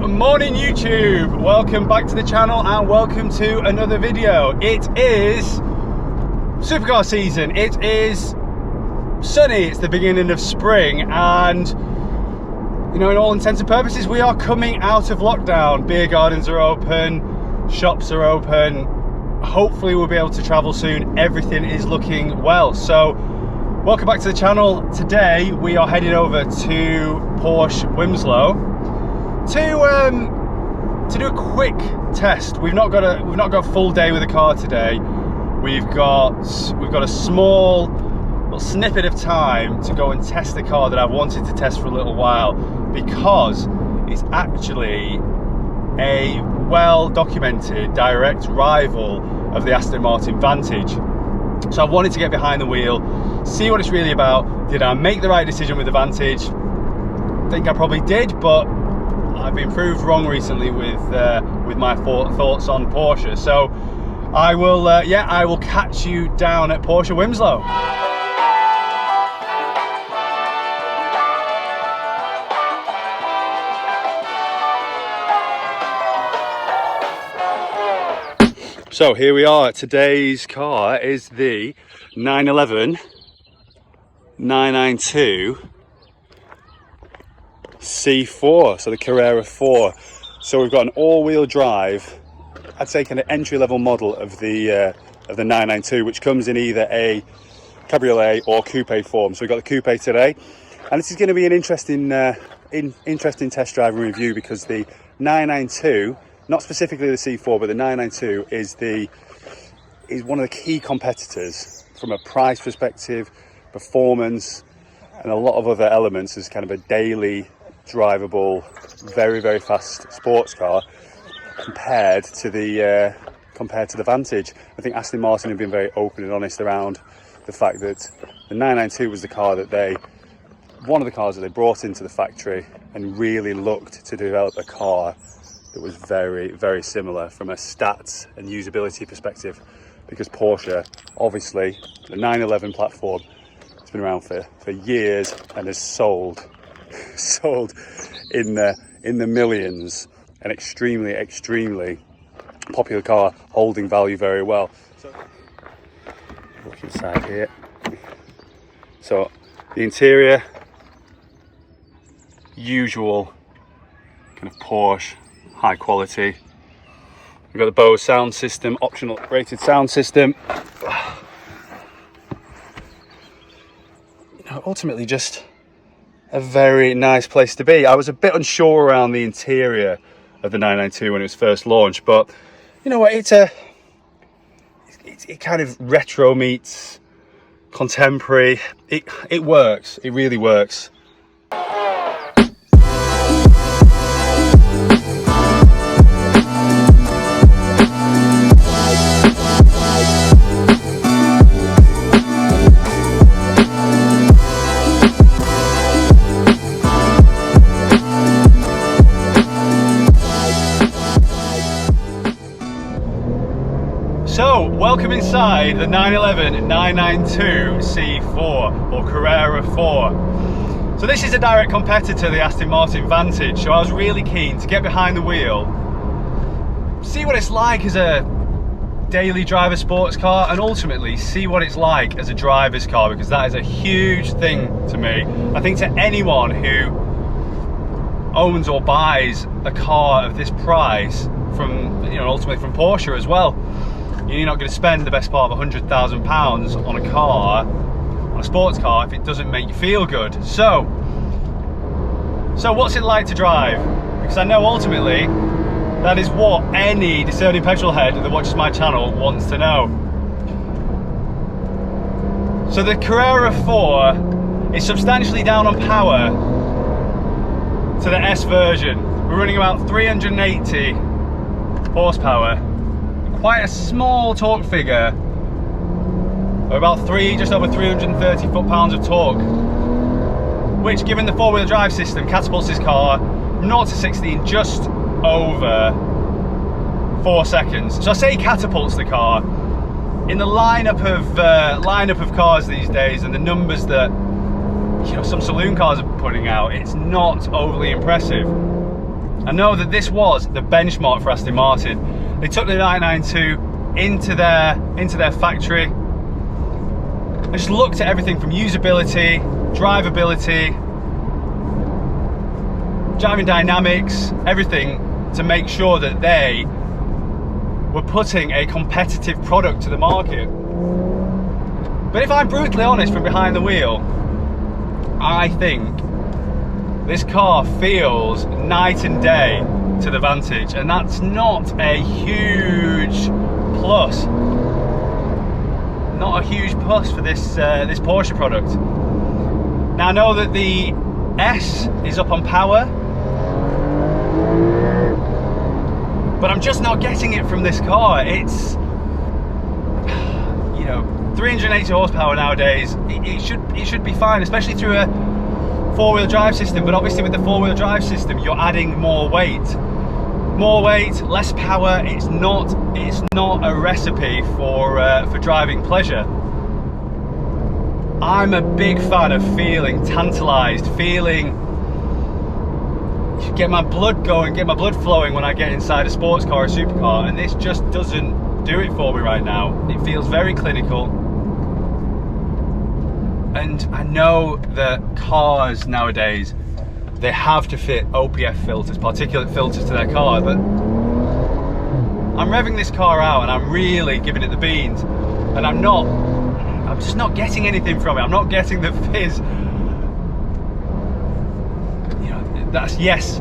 morning YouTube, welcome back to the channel and welcome to another video. It is supercar season, it is sunny, it's the beginning of spring, and you know, in all intents and purposes we are coming out of lockdown. Beer gardens are open, shops are open, hopefully we'll be able to travel soon. Everything is looking well. So welcome back to the channel. Today we are heading over to Porsche Wilmslow to do a quick test. We've not got a full day with the car today. We've got a small little snippet of time to go and test the car that I've wanted to test for a little while, because it's actually a well-documented direct rival of the Aston Martin Vantage. So I wanted to get behind the wheel, see what it's really about. Did I make the right decision with the Vantage? I think I probably did, but I've been proved wrong recently with my thoughts on Porsche. So I will catch you down at Porsche Wilmslow. So here we are. Today's car is the 911 992 C4, so the Carrera 4. So we've got an all-wheel drive, I'd say kind of entry-level model of the 992, which comes in either a cabriolet or coupe form. So we've got the coupe today, and this is going to be an interesting test drive and review, because the 992, not specifically the C4, but the 992 is one of the key competitors from a price perspective, performance, and a lot of other elements as kind of a daily drivable, very, very fast sports car compared to the Vantage. I think Aston Martin have been very open and honest around the fact that the 992 was one of the cars that they brought into the factory and really looked to develop a car that was very, very similar from a stats and usability perspective, because Porsche, obviously, the 911 platform has been around for years and has sold in the millions, an extremely popular car, holding value very well. So look inside here. So the interior, usual kind of Porsche, high quality. We've got the Bose sound system, optional rated sound system. You know, ultimately just a very nice place to be. I was a bit unsure around the interior of the 992 when it was first launched, but you know what, it kind of retro meets contemporary. It works, it really works. So, welcome inside the 911 992 C4 or Carrera 4. So this is a direct competitor to the Aston Martin Vantage, so I was really keen to get behind the wheel, see what it's like as a daily driver sports car, and ultimately see what it's like as a driver's car, because that is a huge thing to me. I think to anyone who owns or buys a car of this price, from, you know, ultimately from Porsche as well, you're not going to spend the best part of £100,000 on a car, on a sports car, if it doesn't make you feel good. So what's it like to drive? Because I know ultimately that is what any discerning petrol head that watches my channel wants to know. So the Carrera 4 is substantially down on power to the S version. We're running about 380 horsepower. Quite a small torque figure, or about just over 330 foot-pounds of torque, which, given the four-wheel drive system, catapults this car 0 to 60 in just over 4 seconds. So I say catapults the car. In the lineup of cars these days, and the numbers that, you know, some saloon cars are putting out, it's not overly impressive. I know that this was the benchmark for Aston Martin. They took the 992 into their factory and just looked at everything from usability, drivability, driving dynamics, everything, to make sure that they were putting a competitive product to the market. But if I'm brutally honest from behind the wheel, I think this car feels night and day to the Vantage, and that's not a huge plus. Not a huge plus for this this Porsche product. Now I know that the S is up on power, but I'm just not getting it from this car. It's, you know, 380 horsepower nowadays. It should be fine, especially through a four-wheel drive system. But obviously with the four-wheel drive system, you're adding more weight, less power. It's not a recipe for driving pleasure. I'm a big fan of feeling tantalized, get my blood going, get my blood flowing when I get inside a sports car or a supercar, and this just doesn't do it for me right now. It feels very clinical. And I know that cars nowadays, they have to fit OPF filters, particulate filters to their car, but I'm revving this car out and I'm really giving it the beans, and I'm just not getting anything from it. I'm not getting the fizz. You know, that's, yes,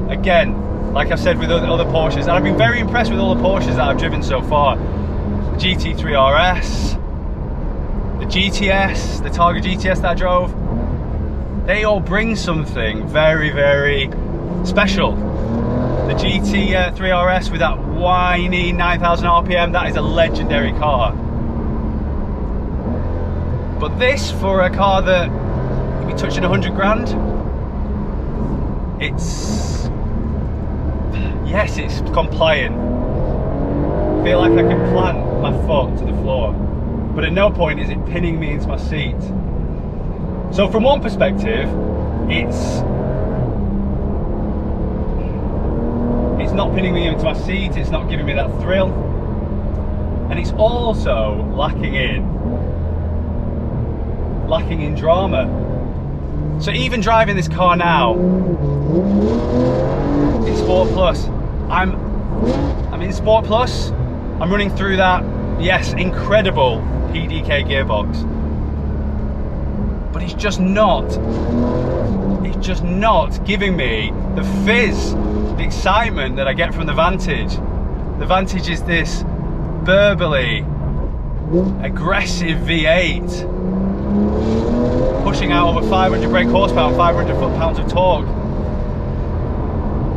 again, like I've said with other Porsches, and I've been very impressed with all the Porsches that I've driven so far. The GT3 RS, the GTS, the Targa GTS that I drove, they all bring something very, very special. The GT3 RS with that whiny 9,000 RPM, that is a legendary car. But this, for a car that will be touching 100 grand, it's, yes, it's compliant. I feel like I can plant my foot to the floor, but at no point is it pinning me into my seat. So from one perspective, it's not pinning me into my seat, it's not giving me that thrill, and it's also lacking in drama. So even driving this car now in Sport Plus, I'm in Sport Plus, I'm running through that, yes, incredible PDK gearbox, but it's just not giving me the fizz, the excitement that I get from the Vantage. The Vantage is this burbly, aggressive V8, pushing out over 500 brake horsepower and 500 foot-pounds of torque.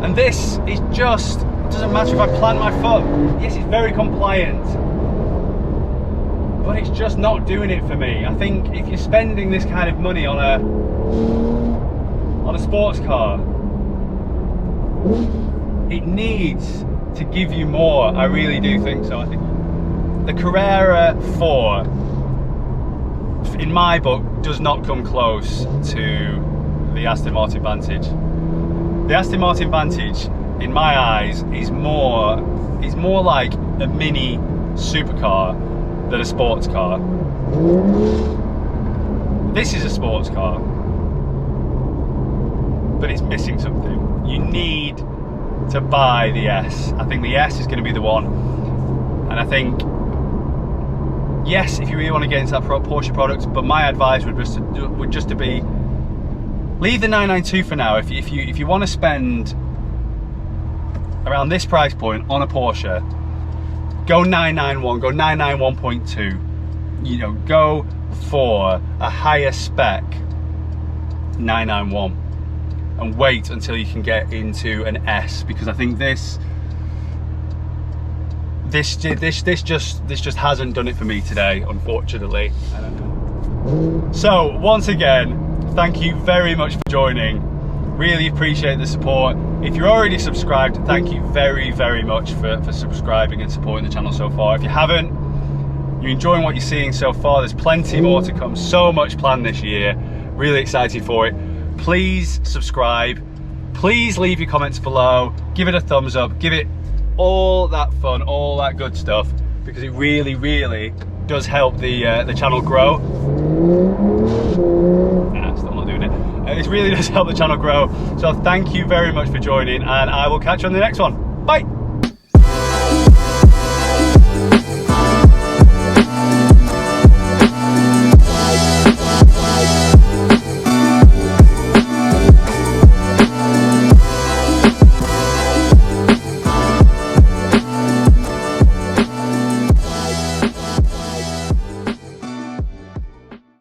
And this is just, it doesn't matter if I plant my foot, yes, it's very compliant, but it's just not doing it for me. I think if you're spending this kind of money on a sports car, it needs to give you more. I really do think so. I think the Carrera 4, in my book, does not come close to the Aston Martin Vantage. The Aston Martin Vantage, in my eyes, is more like a mini supercar than a sports car. This is a sports car, but it's missing something. You need to buy the S. I think the S is going to be the one, and I think, yes, if you really want to get into that Porsche product, but my advice would just to be, leave the 992 for now. If you want to spend around this price point on a Porsche, go 991, go 991.2. You know, go for a higher spec 991, and wait until you can get into an S, because I think this just hasn't done it for me today, unfortunately. So once again, thank you very much for joining. Really appreciate the support. If you're already subscribed, thank you very, very much for subscribing and supporting the channel so far. If you haven't, you're enjoying what you're seeing so far, there's plenty more to come. So much planned this year. Really excited for it. Please subscribe. Please leave your comments below, give it a thumbs up, give it all that fun, all that good stuff, because it really does help the channel grow. Still not doing it. It really does help the channel grow. So thank you very much for joining, and I will catch you on the next one.